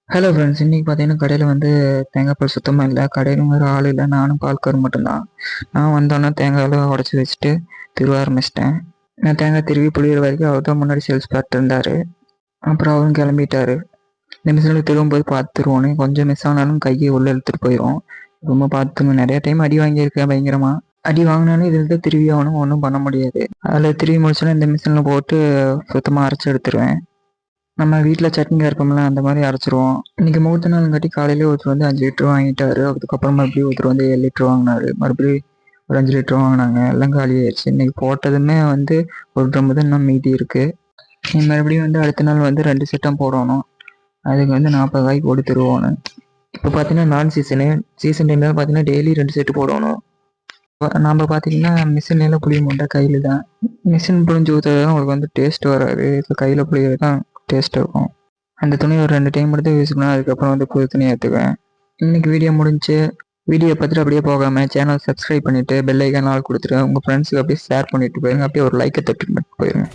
Hello friends. இன்னைக்கு பார்த்தீங்கன்னா, கடையில வந்து தேங்காய் பால் சுத்தமா இல்ல. கடையில வேற ஆள் இல்ல. நானும் பால்காரரும் மட்டும்தான். நான் வந்தோனே தேங்காயெல்லாம் உடைச்சு வச்சுட்டு திருவ ஆரம்பிச்சுட்டேன். நான் தேங்காய் திருவி புளியிற வரைக்கும் அவர் தான் முன்னாடி சேல்ஸ் பார்த்துட்டு இருந்தாரு. அப்புறம் அவரும் கிளம்பிட்டாரு. இந்த மிஷினில் திருவும்போது பார்த்து திருவோன்னு கொஞ்சம் மிஸ் ஆனாலும் கையை உள்ள இழுத்துட்டு போயிடும். ரொம்ப பார்த்துங்க. நிறைய டைம் அடி வாங்கியிருக்கேன் பயங்கரமா. அடி வாங்கினாலும் இதில் தான் திருவி ஆகணும், ஒன்றும் பண்ண முடியாது. அதில் திருவி முடிச்சோன்னா இந்த மிஷினில் போட்டு சுத்தமாக அரைச்சி எடுத்துருவேன். நம்ம வீட்ல சட்னி அரைப்போம்ல, அந்த மாரி அரைச்சுருவோம். இன்னைக்கு முகூர்த்த நாளுங்காட்டி காலையிலே ஒருத்தர் வந்து 5 லிட்டர் வாங்கிட்டாரு. அதுக்கப்புறம் மறுபடியும் ஒருத்தர் வந்து 7 லிட்டர் வாங்கினாரு. மறுபடியும் ஒரு 5 லிட்டர் வாங்கினாங்க. எல்லாம் காலியாயிருச்சு. இன்னைக்கு போட்டதுமே வந்து ஒரு ட்ரம்மு தான் இன்னும் மீதி இருக்கு. மறுபடியும் வந்து அடுத்த நாள் வந்து 2 செட்டா போடணும். அதுக்கு வந்து 40 ரூபாய்க்கு போட்டு தருவோன்னு. இப்போ பார்த்தீங்கன்னா சீசன் டைம்ல பார்த்தீங்கன்னா டெய்லி 2 செட்டு போடணும். நாம பார்த்தீங்கன்னா மிஷின்ல புளிய மாட்டோம், கையில தான். மிஷின் புளிஞ்சு ஊற்றுறது தான் உங்களுக்கு வந்து டேஸ்ட் வராது. இப்போ கையில் புளியறது தான் டேஸ்ட் இருக்கும். அந்த துணி ஒரு 2 டைம் மட்டும் தான் யூஸ் பண்ணுவேன். அதுக்கப்புறம் வந்து புது துணி எடுத்துக்குவேன். இன்னைக்கு வீடியோ முடிஞ்சுச்சு. வீடியோ பார்த்துட்டு அப்படியே போகாமல் சேனல் சப்ஸ்கிரைப் பண்ணிவிட்டு பெல் ஐக்கான் ஆல் கொடுத்துட்டு உங்கள் ஃப்ரெண்ட்ஸுக்கு அப்படியே ஷேர் பண்ணிவிட்டு போயிருங்க. அப்படியே ஒரு லைக்கை தட்டிட்டு போயிருங்க.